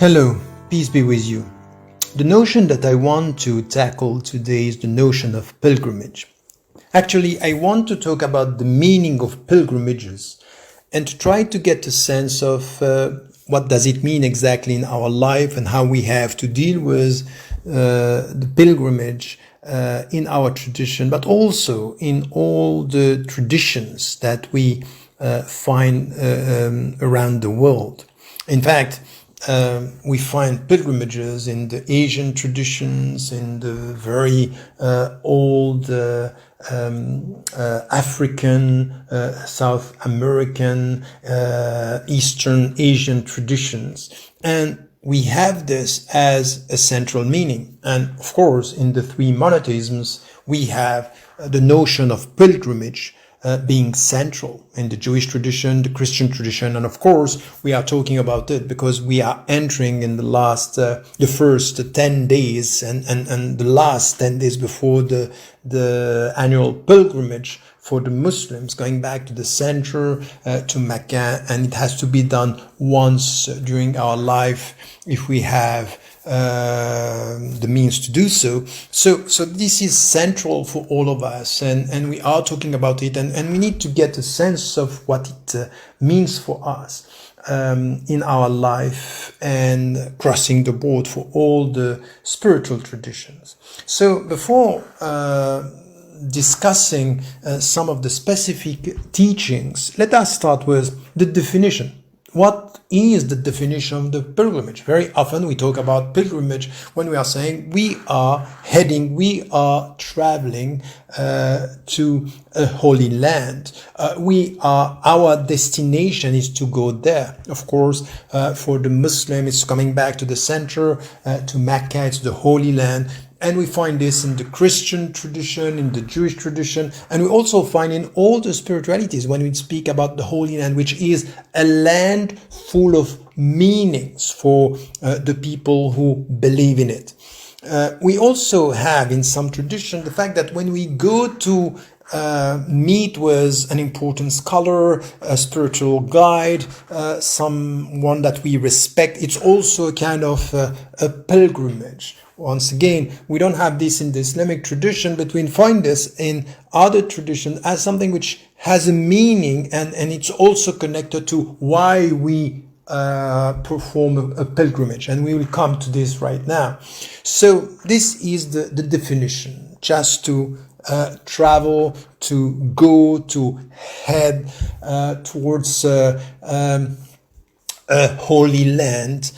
Hello, peace be with you. The notion that I want to tackle today is the notion of pilgrimage. Actually, I want to talk about the meaning of pilgrimages and to try to get a sense of what does it mean exactly in our life and how we have to deal with the pilgrimage in our tradition, but also in all the traditions that we find around the world. In fact, we find pilgrimages in the Asian traditions, in the very old African, South American, Eastern Asian traditions. And we have this as a central meaning. And of course, in the three monotheisms, we have the notion of pilgrimage being central in the Jewish tradition, the Christian tradition, and of course we are talking about it because we are entering in the first 10 days and the last 10 days before the annual pilgrimage for the Muslims, going back to the center, to Mecca, and it has to be done once during our life if we have the means to do so. So this is central for all of us, and we are talking about it, and we need to get a sense of what it means for us in our life and crossing the board for all the spiritual traditions. So before discussing some of the specific teachings, let us start with the definition. What is the definition of the pilgrimage? Very often we talk about pilgrimage when we are saying we are traveling to a holy land. Our destination is to go there. Of course, for the Muslim, it's coming back to the center, to Mecca, it's the holy land. And we find this in the Christian tradition, in the Jewish tradition, and we also find in all the spiritualities when we speak about the Holy Land, which is a land full of meanings for the people who believe in it. We also have in some tradition the fact that when we go to meet with an important scholar, a spiritual guide, someone that we respect, it's also a kind of a pilgrimage. Once again, we don't have this in the Islamic tradition, but we find this in other traditions as something which has a meaning, and it's also connected to why we perform a pilgrimage, and we will come to this right now. So this is the definition, just to travel, to go, to head towards a holy land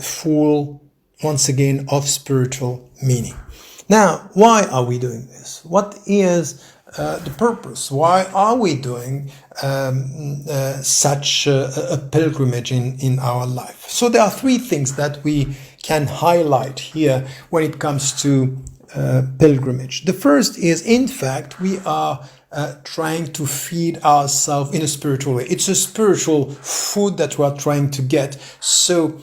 full, once again, of spiritual meaning. Now, why are we doing this? What is the purpose? Why are we doing such a pilgrimage in our life? So there are three things that we can highlight here when it comes to pilgrimage. The first is, in fact, we are trying to feed ourselves in a spiritual way. It's a spiritual food that we are trying to get. So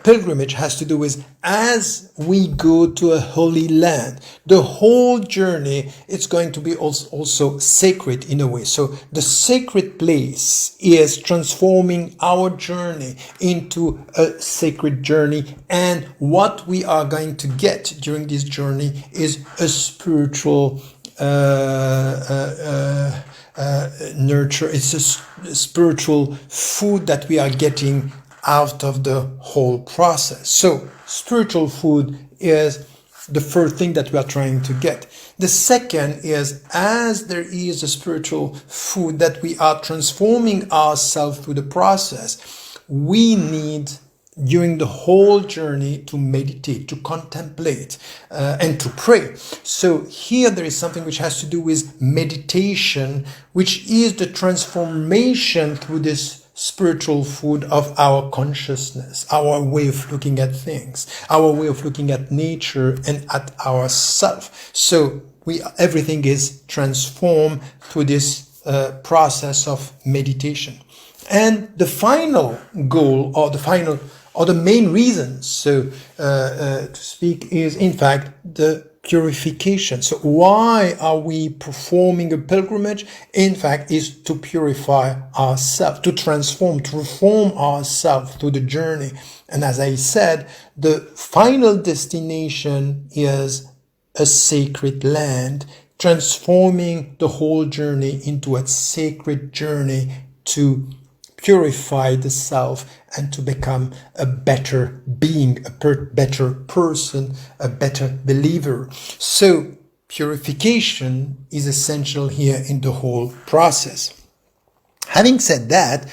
pilgrimage has to do with, as we go to a holy land, the whole journey, it's going to be also sacred in a way. So the sacred place is transforming our journey into a sacred journey, and what we are going to get during this journey is a spiritual nurture. It's a spiritual food that we are getting out of the whole process. So spiritual food is the first thing that we are trying to get. The second is, as there is a spiritual food that we are transforming ourselves through the process, we need during the whole journey to meditate, to contemplate, and to pray. So here there is something which has to do with meditation, which is the transformation through this spiritual food of our consciousness, our way of looking at things, our way of looking at nature and at ourself. So everything is transformed through this process of meditation. And the final goal, or the main reason, so to speak, is in fact the purification. So why are we performing a pilgrimage? In fact, is to purify ourselves, to transform, to reform ourselves through the journey. And as I said, the final destination is a sacred land, transforming the whole journey into a sacred journey to purify the self and to become a better being, better person, a better believer. So purification is essential here in the whole process. Having said that,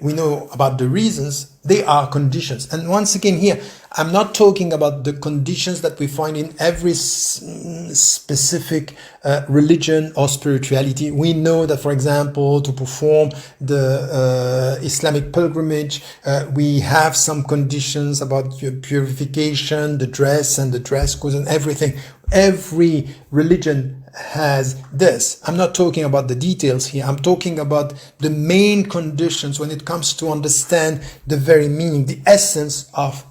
we know about the reasons, they are conditions. And once again here, I'm not talking about the conditions that we find in every specific religion or spirituality. We know that, for example, to perform the Islamic pilgrimage, we have some conditions about your purification, the dress and the dress codes and everything. Every religion has this. I'm not talking about the details here. I'm talking about the main conditions when it comes to understand the very meaning, the essence of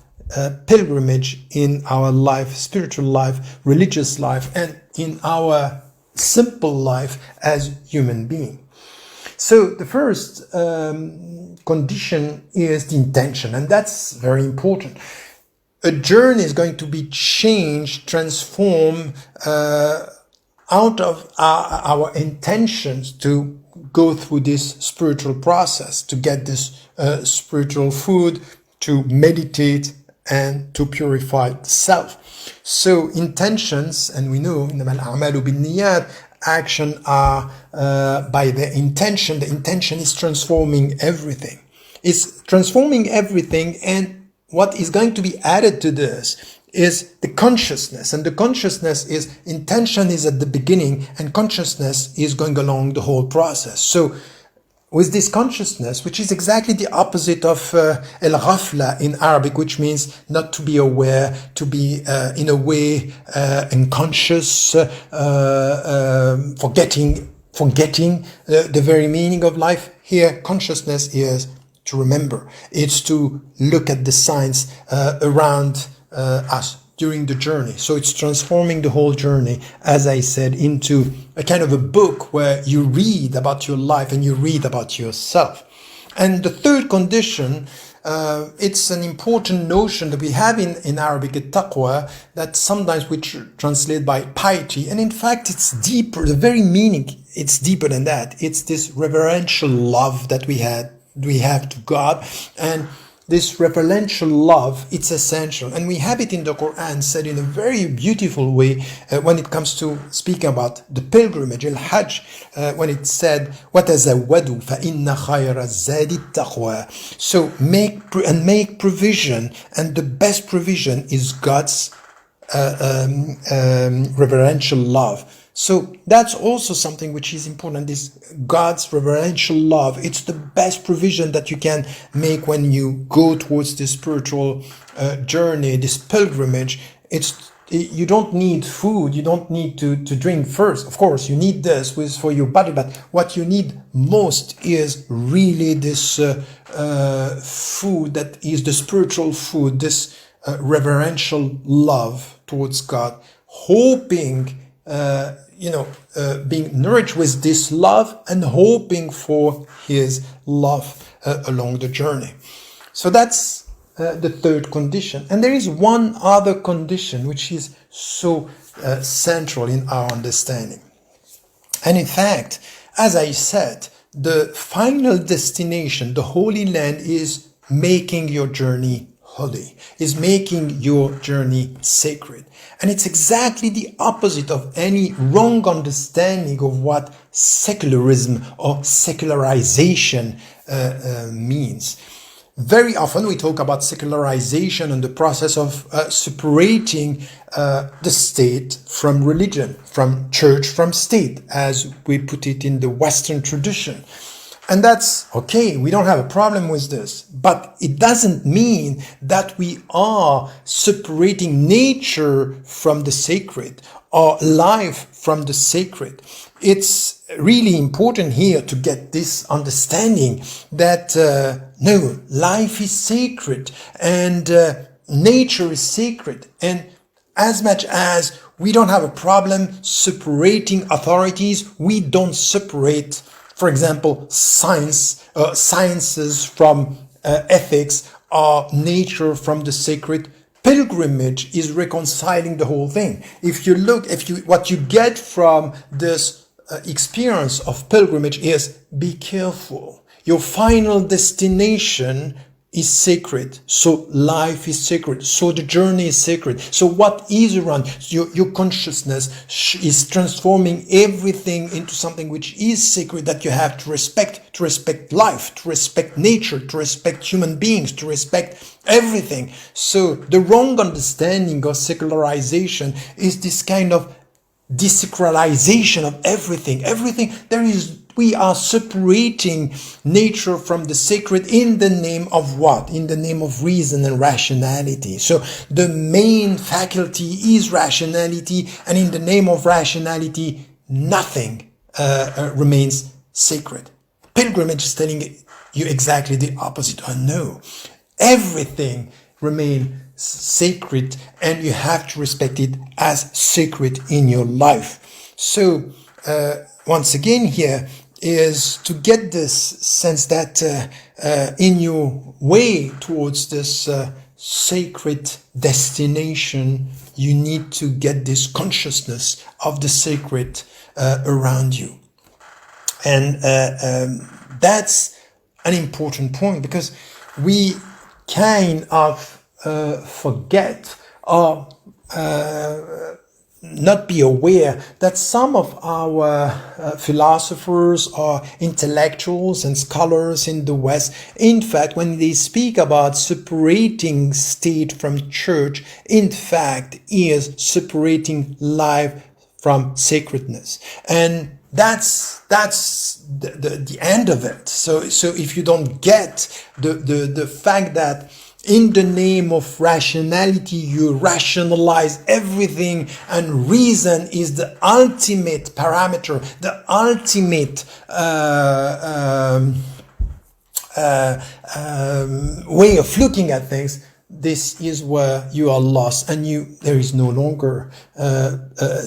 pilgrimage in our life, spiritual life, religious life, and in our simple life as human beings. So the first condition is the intention, and that's very important. A journey is going to be changed, transformed out of our intentions to go through this spiritual process, to get this spiritual food, to meditate, and to purify the self. So intentions, and we know, إنما الأعمال بالنيات, action are by the intention. The intention is transforming everything. It's transforming everything, and what is going to be added to this is the consciousness. And the consciousness is, intention is at the beginning, and consciousness is going along the whole process. So with this consciousness, which is exactly the opposite of el-ghafla in Arabic, which means not to be aware, to be in a way unconscious, forgetting the very meaning of life. Here, consciousness is to remember. It's to look at the signs around us during the journey. So it's transforming the whole journey, as I said, into a kind of a book where you read about your life and you read about yourself. And the third condition, it's an important notion that we have in Arabic, taqwa, that sometimes we translate by piety. And in fact, it's deeper. The very meaning, it's deeper than that. It's this reverential love that we have to God. And this reverential love, it's essential. And we have it in the Quran said in a very beautiful way when it comes to speaking about the pilgrimage, al-Hajj, when it said, وَتَزَوَّدُوا فَإِنَّ خَيْرَ الزَّادِ التَّقْوَى. So make provision, and the best provision is God's reverential love. So that's also something which is important, this God's reverential love. It's the best provision that you can make when you go towards this spiritual journey, this pilgrimage. You don't need food, you don't need to drink first. Of course, you need this for your body, but what you need most is really this food that is the spiritual food, this reverential love towards God, hoping being nourished with this love and hoping for his love along the journey. So that's the third condition. And there is one other condition which is so central in our understanding. And in fact, as I said, the final destination, the Holy Land, is making your journey holy, is making your journey sacred. And it's exactly the opposite of any wrong understanding of what secularism or secularization means. Very often we talk about secularization and the process of separating the state from religion, from church from state, as we put it in the Western tradition. And that's okay, we don't have a problem with this, but it doesn't mean that we are separating nature from the sacred or life from the sacred. It's really important here to get this understanding that no, life is sacred and nature is sacred. And as much as we don't have a problem separating authorities, we don't separate, for example, sciences from ethics or nature from the sacred. Pilgrimage is reconciling the whole thing. What you get from this experience of pilgrimage is be careful. Your final destination is sacred. So life is sacred. So the journey is sacred. So what is around your consciousness is transforming everything into something which is sacred, that you have to respect life, to respect nature, to respect human beings, to respect everything. So the wrong understanding of secularization is this kind of desacralization of everything. We are separating nature from the sacred in the name of what? In the name of reason and rationality. So the main faculty is rationality, and in the name of rationality, nothing remains sacred. Pilgrimage is telling you exactly the opposite. Oh no, everything remains sacred, and you have to respect it as sacred in your life. So once again here is to get this sense that in your way towards this sacred destination, you need to get this consciousness of the sacred around you. And that's an important point, because we kind of forget or not be aware that some of our philosophers or intellectuals and scholars in the West, in fact, when they speak about separating state from church, in fact, is separating life from sacredness. And that's the end of it. So if you don't get the fact that in the name of rationality, you rationalize everything, and reason is the ultimate parameter, the ultimate way of looking at things. This is where you are lost, and there is no longer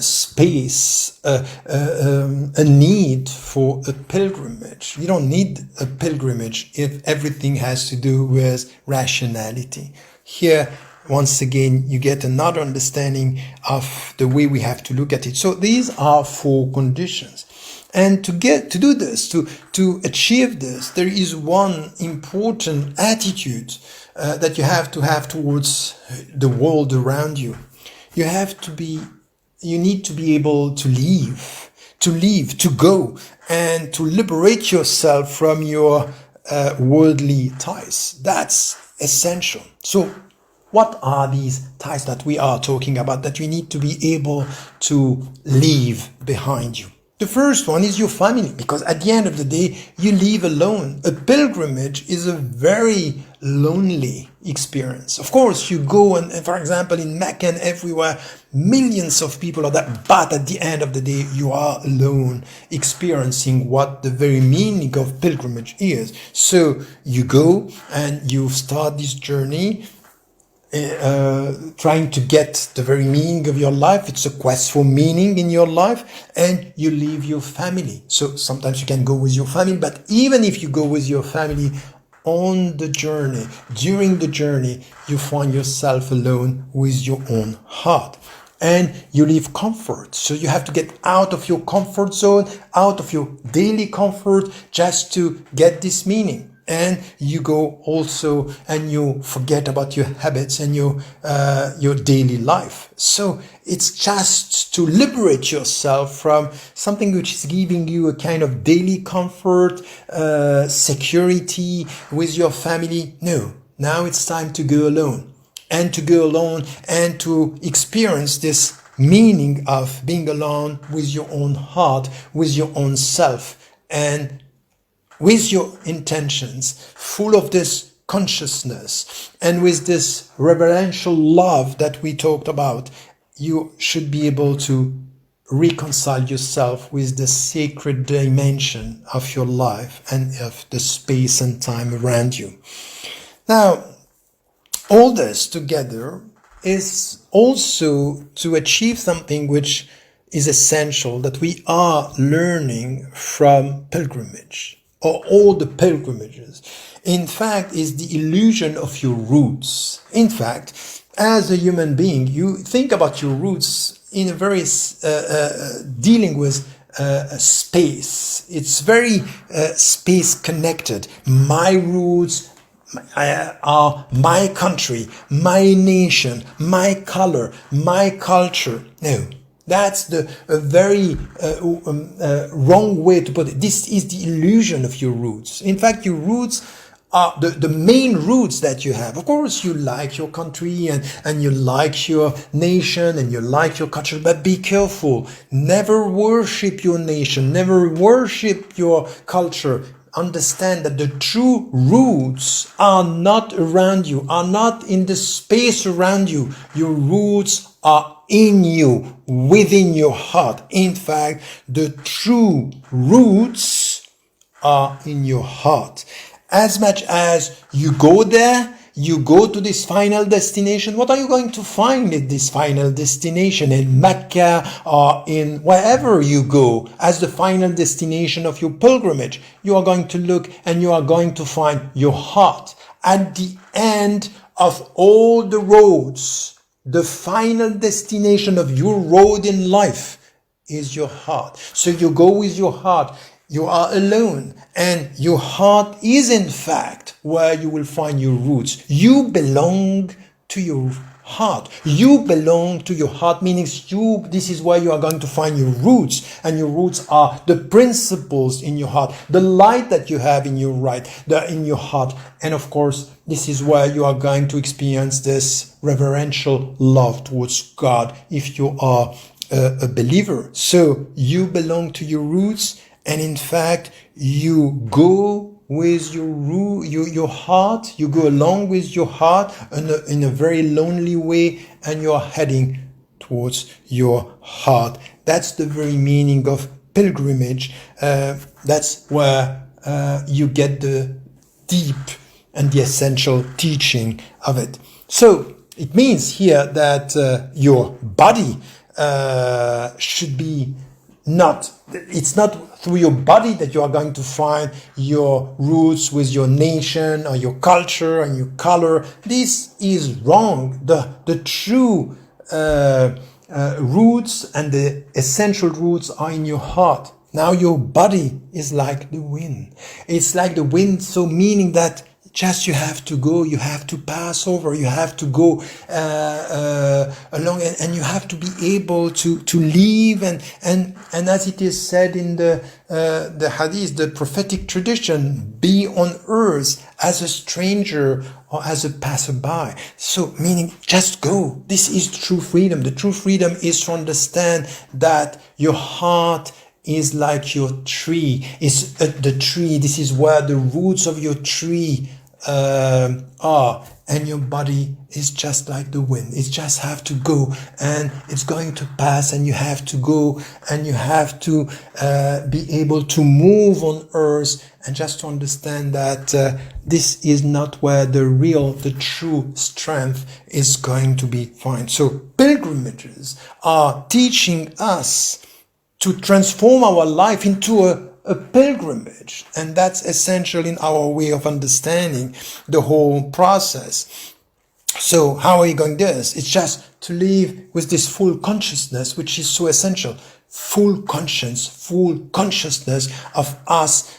space, a need for a pilgrimage. You don't need a pilgrimage if everything has to do with rationality. Here, once again, you get another understanding of the way we have to look at it. So these are 4 conditions. And to do this, to achieve this, there is one important attitude that you have to have towards the world around you. You need to be able to leave, to go, and to liberate yourself from your worldly ties. That's essential. So what are these ties that we are talking about, that you need to be able to leave behind you? The first one is your family, because at the end of the day, you live alone. A pilgrimage is a very lonely experience. Of course, you go and for example, in Mecca and everywhere, millions of people are there, but at the end of the day, you are alone, experiencing what the very meaning of pilgrimage is. So you go and you start this journey, trying to get the very meaning of your life. It's a quest for meaning in your life, and you leave your family. So sometimes you can go with your family, but even if you go with your family on the journey, during the journey, you find yourself alone with your own heart. And you leave comfort. So you have to get out of your comfort zone, out of your daily comfort, just to get this meaning. And you go also and you forget about your habits and your daily life. So it's just to liberate yourself from something which is giving you a kind of daily comfort, security with your family. No, now it's time to go alone. And to go alone and to experience this meaning of being alone with your own heart, with your own self, and with your intentions, full of this consciousness, and with this reverential love that we talked about, you should be able to reconcile yourself with the sacred dimension of your life and of the space and time around you. Now, all this together is also to achieve something which is essential, that we are learning from pilgrimage, or all the pilgrimages. In fact, is the illusion of your roots. In fact, as a human being, you think about your roots in a very dealing with space. It's very space connected. My roots are my country, my nation, my color, my culture. No, that's the very wrong way to put it. This is the illusion of your roots. In fact, your roots are the main roots that you have. Of course, you like your country and you like your nation and you like your culture, but be careful. Never worship your nation, never worship your culture. Understand that the true roots are not around you, are not in the space around you. Your roots are in you, within your heart. In fact, the true roots are in your heart. As much as you go there, you go to this final destination, what are you going to find at this final destination? In Mecca or in wherever you go as the final destination of your pilgrimage, you are going to look and you are going to find your heart. At the end of all the roads, the final destination of your road in life is your heart. So you go with your heart. You are alone, and your heart is in fact where you will find your roots. You belong to your heart. You belong to your heart, meaning this is where you are going to find your roots, and your roots are the principles in your heart, the light that you have in your in your heart. And of course, this is where you are going to experience this reverential love towards God if you are a believer. So you belong to your roots. And in fact, you go with your heart, you go along with your heart in a very lonely way, and you are heading towards your heart. That's the very meaning of pilgrimage. That's where you get the deep and the essential teaching of it. So it means here that your body should be it's not through your body that you are going to find your roots with your nation or your culture and your color. This is wrong. The true roots and the essential roots are in your heart. Now your body is like the wind. It's like the wind, so meaning that just you have to go, you have to pass over, you have to go along, and you have to be able to leave, and as it is said in the hadith, the prophetic tradition, be on earth as a stranger or as a passerby. So meaning just go. This is true freedom. The true freedom is to understand that your heart is like your tree. It's the tree. This is where the roots of your tree are, and your body is just like the wind. It just have to go, and it's going to pass, and you have to go, and you have to be able to move on earth, and just to understand that this is not where the true strength is going to be found. So pilgrimages are teaching us to transform our life into a pilgrimage. And that's essential in our way of understanding the whole process. So how are you going to do this? It's just to live with this full consciousness, which is so essential. Full consciousness of us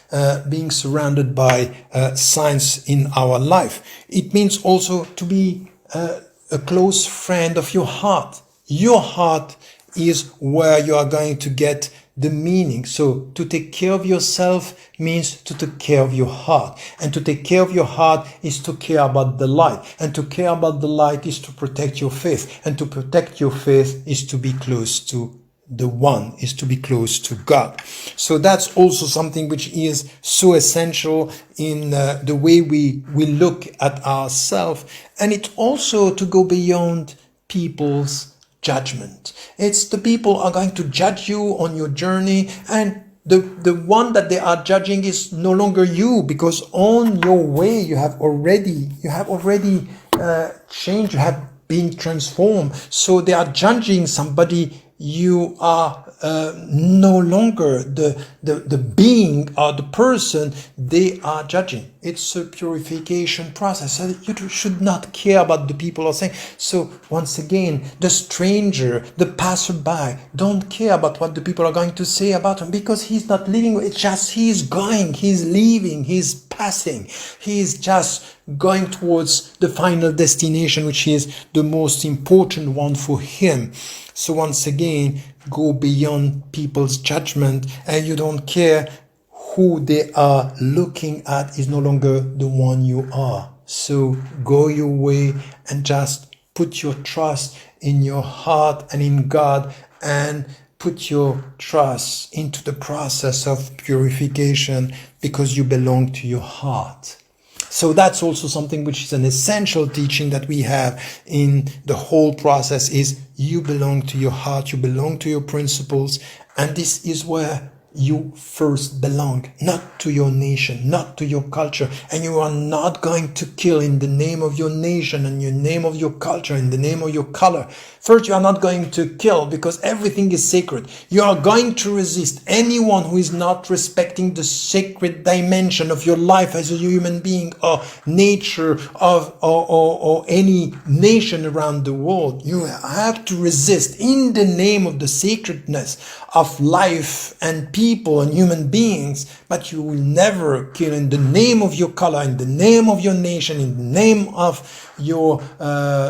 being surrounded by science in our life. It means also to be a close friend of your heart. Your heart is where you are going to get the meaning. So to take care of yourself means to take care of your heart. And to take care of your heart is to care about the light. And to care about the light is to protect your faith. And to protect your faith is to be close to the one, is to be close to God. So that's also something which is so essential in the way we look at ourselves. And it's also to go beyond people's judgment. It's the people are going to judge you on your journey, and the one that they are judging is no longer you, because on your way you have already changed, you have being transformed. So they are judging somebody. You are no longer the being or the person they are judging. It's a purification process. So you should not care about the people are saying. So once again, the stranger, the passerby, don't care about what the people are going to say about him, because he's not living. It's just he's going, he's leaving, he's passing. He's just going towards the final destination, which is the most important one for him. So once again, go beyond people's judgment, and you don't care who they are looking at is no longer the one you are. So go your way and just put your trust in your heart and in God, and put your trust into the process of purification, because you belong to your heart. So that's also something which is an essential teaching that we have in the whole process, is you belong to your heart, you belong to your principles, and this is where you first belong, not to your nation, not to your culture. And you are not going to kill in the name of your nation and in the name of your culture, in the name of your color. First, you are not going to kill, because everything is sacred. You are going to resist anyone who is not respecting the sacred dimension of your life as a human being, or nature of or any nation around the world. You have to resist in the name of the sacredness of life and people and human beings, but you will never kill in the name of your color, in the name of your nation, in the name of your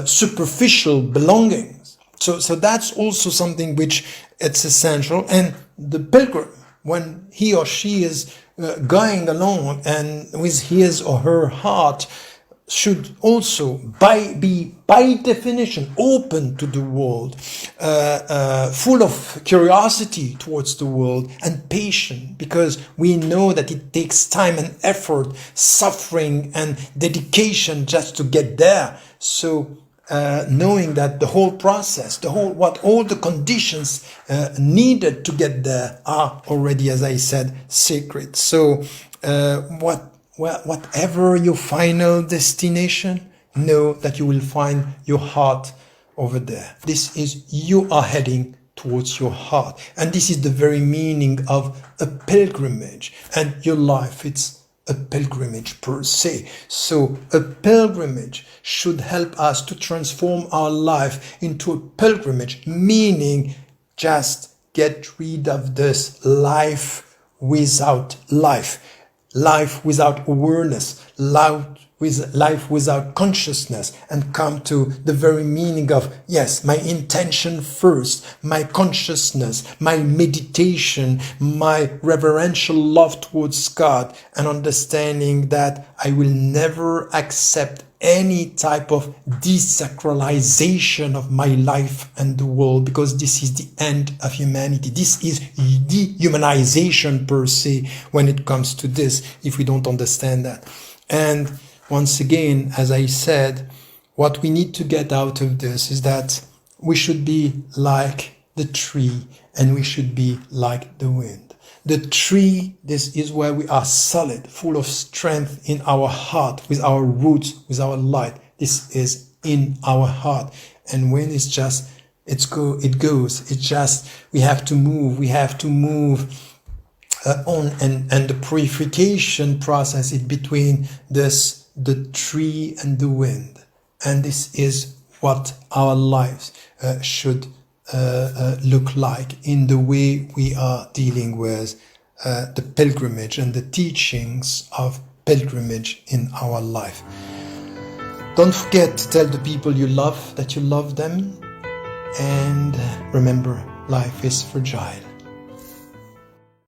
superficial belongings. So that's also something which it's essential. And the pilgrim, when he or she is going along and with his or her heart, should also be by definition open to the world, full of curiosity towards the world, and patient, because we know that it takes time and effort, suffering and dedication just to get there. So knowing that the whole process, all the conditions needed to get there are already, as I said, sacred. So whatever your final destination, know that you will find your heart over there. This is, you are heading towards your heart. And this is the very meaning of a pilgrimage. And your life, it's a pilgrimage per se. So a pilgrimage should help us to transform our life into a pilgrimage, meaning just get rid of this life without life, life without awareness, life without consciousness, and come to the very meaning of, yes, my intention first, my consciousness, my meditation, my reverential love towards God, and understanding that I will never accept any type of desacralization of my life and the world, because this is the end of humanity. This is dehumanization per se when it comes to this, if we don't understand that. And once again, as I said, what we need to get out of this is that we should be like the tree, and we should be like the wind. The tree, this is where we are solid, full of strength in our heart, with our roots, with our light. This is in our heart. And when it's just, it goes. It's just, we have to move on. And the purification process is between the tree and the wind. And this is what our lives should look like in the way we are dealing with the pilgrimage and the teachings of pilgrimage in our life. Don't forget to tell the people you love that you love them, and remember, life is fragile.